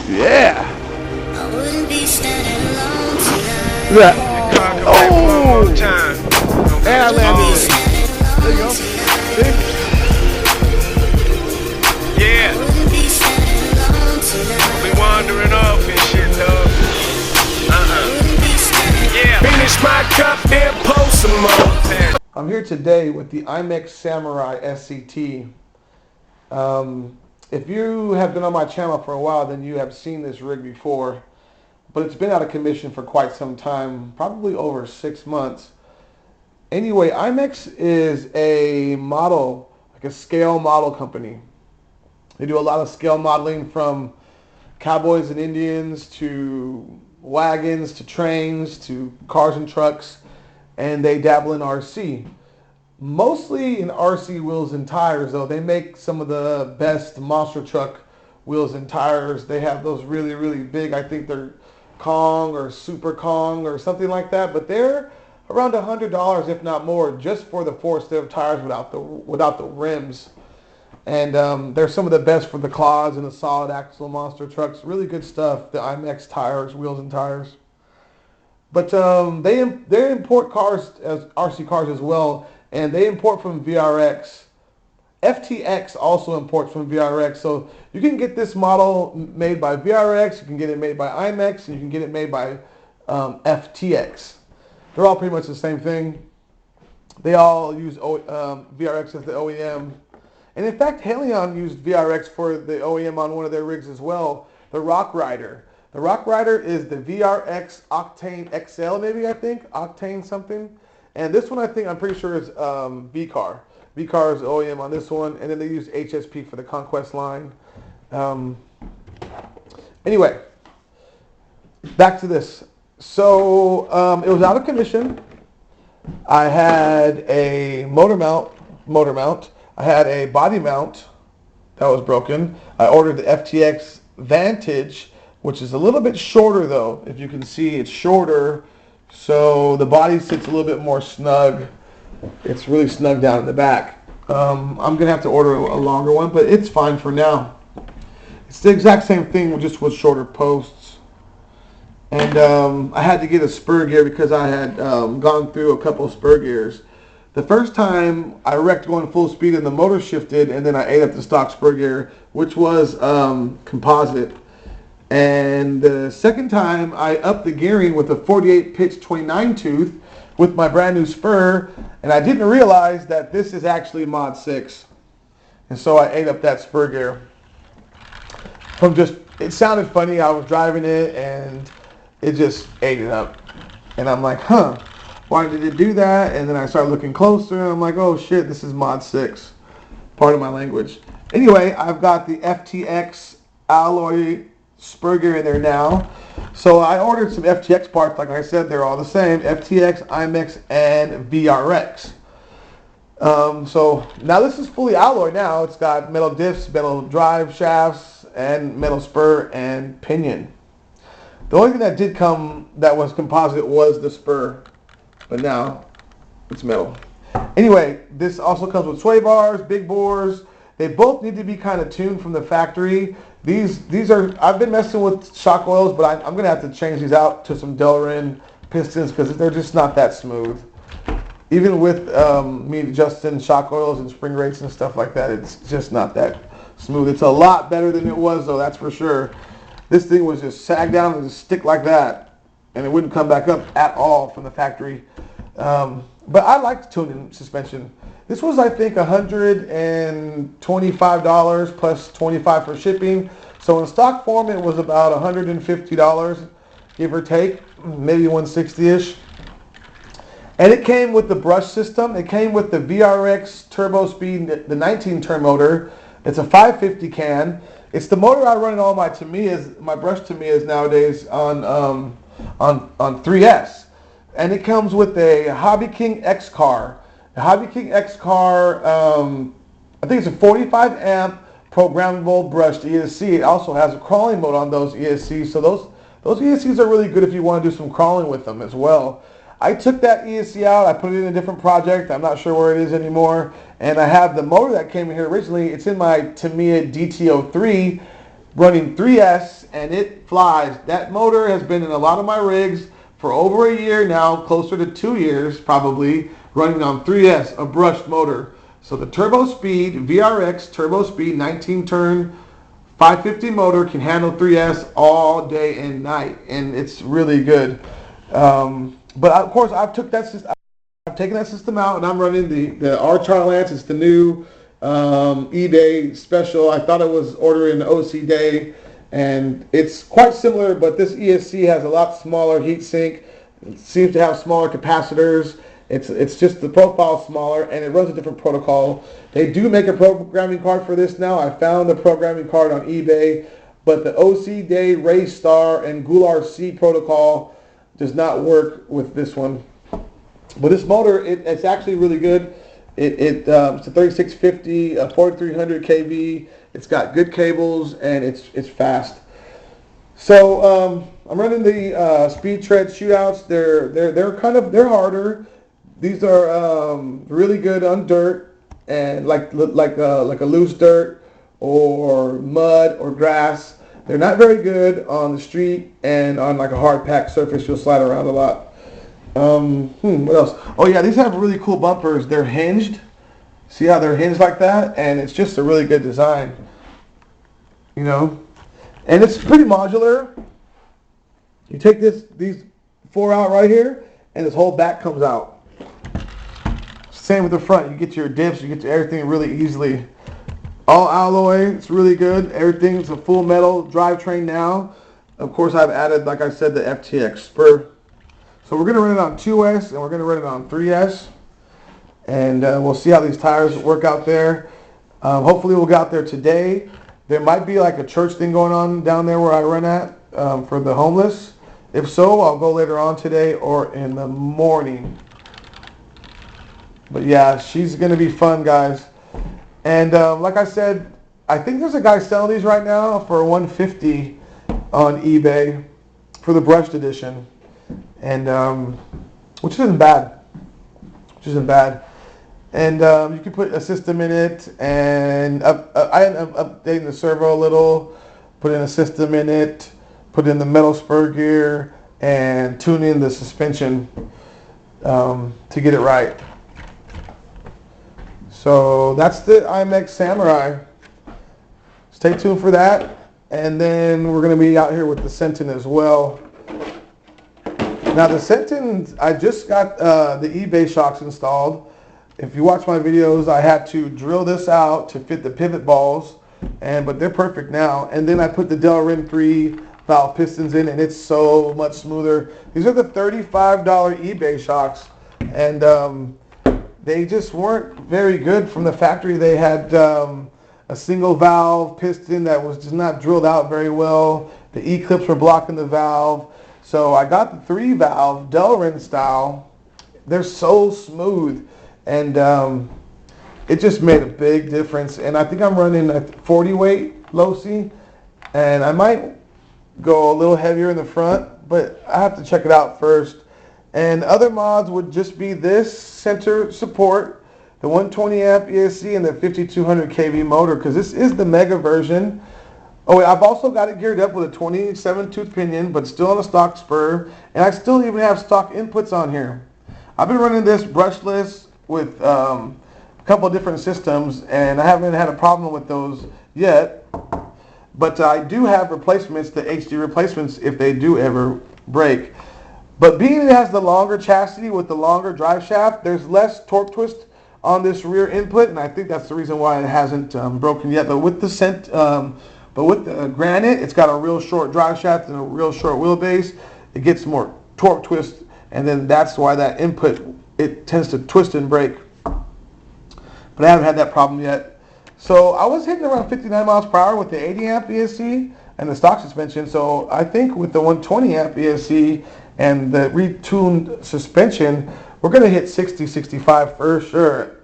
Yeah. I wouldn't be standing alone tonight. Yeah. Chicago back one more Oh. time. Gonna And I be landed Be it. on. standing There you alone go. tonight. See? Yeah, Wouldn't be standing alone we tonight. wandering off and shit, dog. Wouldn't be standing. Yeah. Finish my cup, then post some more. I'm here today with the Imex Samurai SCT. If you have been on my channel for a while, then you have seen this rig before, but it's been out of commission for quite some time, probably over 6 months. Anyway, Imex is a model, like a scale model company. They do a lot of scale modeling from cowboys and Indians to wagons to trains to cars and trucks, and they dabble in RC. Mostly in RC wheels and tires, though. They make some of the best monster truck wheels and tires. They have those really, really big. I think they're Kong or Super Kong or something like that. But they're around $100, if not more, just for the four set of tires without the rims. And they're some of the best for the quads and the solid axle monster trucks. Really good stuff. The Imex tires, wheels and tires. But they import cars as RC cars as well, and they import from VRX. FTX also imports from VRX, so you can get this model made by VRX, you can get it made by Imex, and you can get it made by FTX. They're all pretty much the same thing. They all use VRX as the OEM. And in fact, Halion used VRX for the OEM on one of their rigs as well, the Rock Rider. The Rock Rider is the VRX Octane XL, maybe, I think. Octane something. And this one, I'm pretty sure is V-Car. V-Car is the OEM on this one. And then they use HSP for the Conquest line. Anyway, back to this. So it was out of commission. I had a motor mount. I had a body mount that was broken. I ordered the FTX Vantage, which is a little bit shorter though. If you can see, it's shorter, so the body sits a little bit more snug. It's really snug down in the back. I'm gonna have to order a longer one, but it's fine for now. It's the exact same thing, just with shorter posts. And I had to get a spur gear because I had gone through a couple of spur gears. The first time I wrecked going full speed and the motor shifted, and then I ate up the stock spur gear, which was composite. And the second time I upped the gearing with a 48 pitch 29 tooth with my brand new spur, and I didn't realize that this is actually Mod 6. And so I ate up that spur gear. It sounded funny, I was driving it and it just ate it up. And I'm like, why did it do that? And then I started looking closer and I'm like, oh shit, this is Mod 6. Part of my language. Anyway, I've got the FTX alloy spur gear in there now. So I ordered some FTX parts. Like I said, they're all the same. FTX, Imex, and VRX. So now this is fully alloy now. It's got metal diffs, metal drive shafts, and metal spur and pinion. The only thing that did come that was composite was the spur. But now it's metal. Anyway, this also comes with sway bars, big bores. They both need to be kind of tuned from the factory. These are, I've been messing with shock oils, but I'm going to have to change these out to some Delrin pistons because they're just not that smooth. Even with me adjusting shock oils and spring rates and stuff like that, it's just not that smooth. It's a lot better than it was, though, that's for sure. This thing was just sag down and just stick like that, and it wouldn't come back up at all from the factory. But I liked tuning suspension. This was, I think, $125 plus $25 for shipping. So in stock form, it was about $150, give or take, maybe $160-ish. And it came with the brush system. It came with the VRX Turbo Speed, the 19-turn motor. It's a 550 can. It's the motor I run in all my Tamiya's, my brush Tamiya's nowadays on 3S. And it comes with a Hobby King X car. The Hobby King X car, I think it's a 45 amp programmable brushed ESC. It also has a crawling mode on those ESCs. So those ESCs are really good if you want to do some crawling with them as well. I took that ESC out. I put it in a different project. I'm not sure where it is anymore. And I have the motor that came in here originally. It's in my Tamiya DT03. running 3S, and it flies. That motor has been in a lot of my rigs for over a year now, closer to 2 years probably, running on 3S, a brushed motor. So the turbo speed, VRX turbo speed, 19 turn, 550 motor can handle 3S all day and night, and it's really good. But of course, I've taken that system out, and I'm running the Arrma Lance. It's the new eBay special. I thought it was ordering the OC Day, and it's quite similar, but this ESC has a lot smaller heat sink. It seems to have smaller capacitors. It's just the profile smaller, and it runs a different protocol. They do make a programming card for this now. I found the programming card on eBay, but the OC Day, Ray Star, and Gular C protocol does not work with this one. But this motor, it's actually really good. It's a 3650, a 4300 kV. It's got good cables, and it's fast. So I'm running the speed tread shootouts. They're harder. These are really good on dirt and like a loose dirt or mud or grass. They're not very good on the street and on like a hard packed surface. You'll slide around a lot. What else? Oh yeah, these have really cool bumpers. They're hinged. See how they're hinged like that? And it's just a really good design. You know? And it's pretty modular. You take these 4 out right here, and this whole back comes out. Same with the front. You get your dips, you get to everything really easily. All alloy, it's really good. Everything's a full metal drivetrain now. Of course, I've added, like I said, the FTX spur. So we're going to run it on 2S, and we're going to run it on 3S. And we'll see how these tires work out there. Hopefully we'll get out there today. There might be like a church thing going on down there where I run at for the homeless. If so, I'll go later on today or in the morning. But yeah, she's going to be fun, guys. And like I said, I think there's a guy selling these right now for $150 on eBay for the brushed edition. And which isn't bad. And you can put a system in it, and I am updating the servo a little, put in a system in it, put in the metal spur gear, and tune in the suspension to get it right. So that's the Imex Samurai. Stay tuned for that. And then we're going to be out here with the Senton as well. Now the Senton, I just got the eBay shocks installed. If you watch my videos, I had to drill this out to fit the pivot balls, but they're perfect now. And then I put the Delrin 3 valve pistons in, and it's so much smoother. These are the $35 eBay shocks, and they just weren't very good from the factory. They had a single valve piston that was just not drilled out very well. The E-clips were blocking the valve. So I got the 3 valve Delrin style. They're so smooth, and it just made a big difference. And I think I'm running a 40 weight low C, and I might go a little heavier in the front, but I have to check it out first. And other mods would just be this center support, the 120 amp ESC, and the 5200 kV motor, because this is the mega version. Oh, I've also got it geared up with a 27 tooth pinion, but still on a stock spur, and I still even have stock inputs on here. I've been running this brushless with a couple of different systems, and I haven't had a problem with those yet. But I do have replacements, the HD replacements, if they do ever break. But being it has the longer chassis with the longer drive shaft, there's less torque twist on this rear input, and I think that's the reason why it hasn't broken yet. But with the Granite, it's got a real short drive shaft and a real short wheelbase. It gets more torque twist, and then that's why that input, it tends to twist and break. But I haven't had that problem yet. So I was hitting around 59 miles per hour with the 80 amp ESC and the stock suspension. So I think with the 120 amp ESC and the retuned suspension, we're going to hit 60, 65 for sure.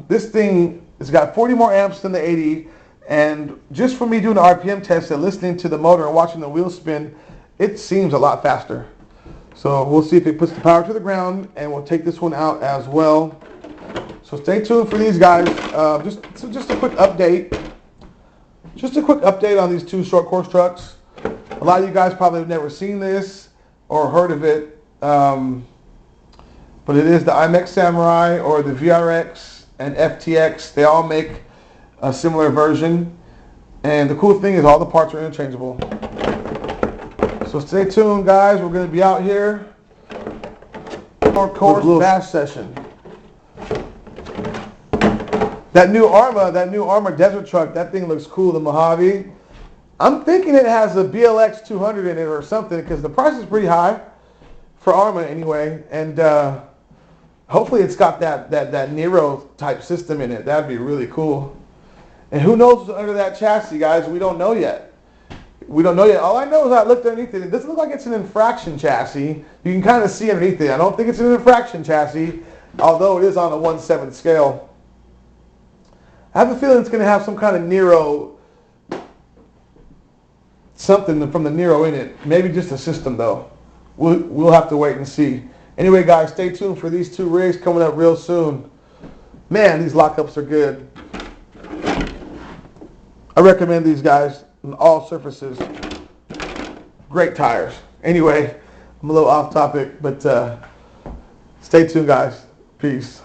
This thing has got 40 more amps than the 80. And just for me doing the RPM test and listening to the motor and watching the wheels spin, it seems a lot faster. So we'll see if it puts the power to the ground, and we'll take this one out as well. So stay tuned for these guys. Just a quick update. Just a quick update on these two short course trucks. A lot of you guys probably have never seen this or heard of it, but it is the Imex Samurai or the VRX and FTX. They all make a similar version, and the cool thing is all the parts are interchangeable. So stay tuned, guys. We're going to be out here. Short course bash session. That new Arrma desert truck, that thing looks cool, the Mojave. I'm thinking it has a BLX 200 in it or something because the price is pretty high for Arrma anyway, and hopefully it's got that Nero type system in it. That'd be really cool. And who knows what's under that chassis, guys? We don't know yet. We don't know yet. All I know is I looked underneath it. It doesn't look like it's an infraction chassis. You can kind of see underneath it. I don't think it's an infraction chassis, although it is on a 1/7 scale. I have a feeling it's going to have some kind of Nero, something from the Nero in it. Maybe just a system, though. We'll have to wait and see. Anyway, guys, stay tuned for these two rigs coming up real soon. Man, these lockups are good. I recommend these guys on all surfaces. Great tires. Anyway, I'm a little off topic, but stay tuned, guys. Peace.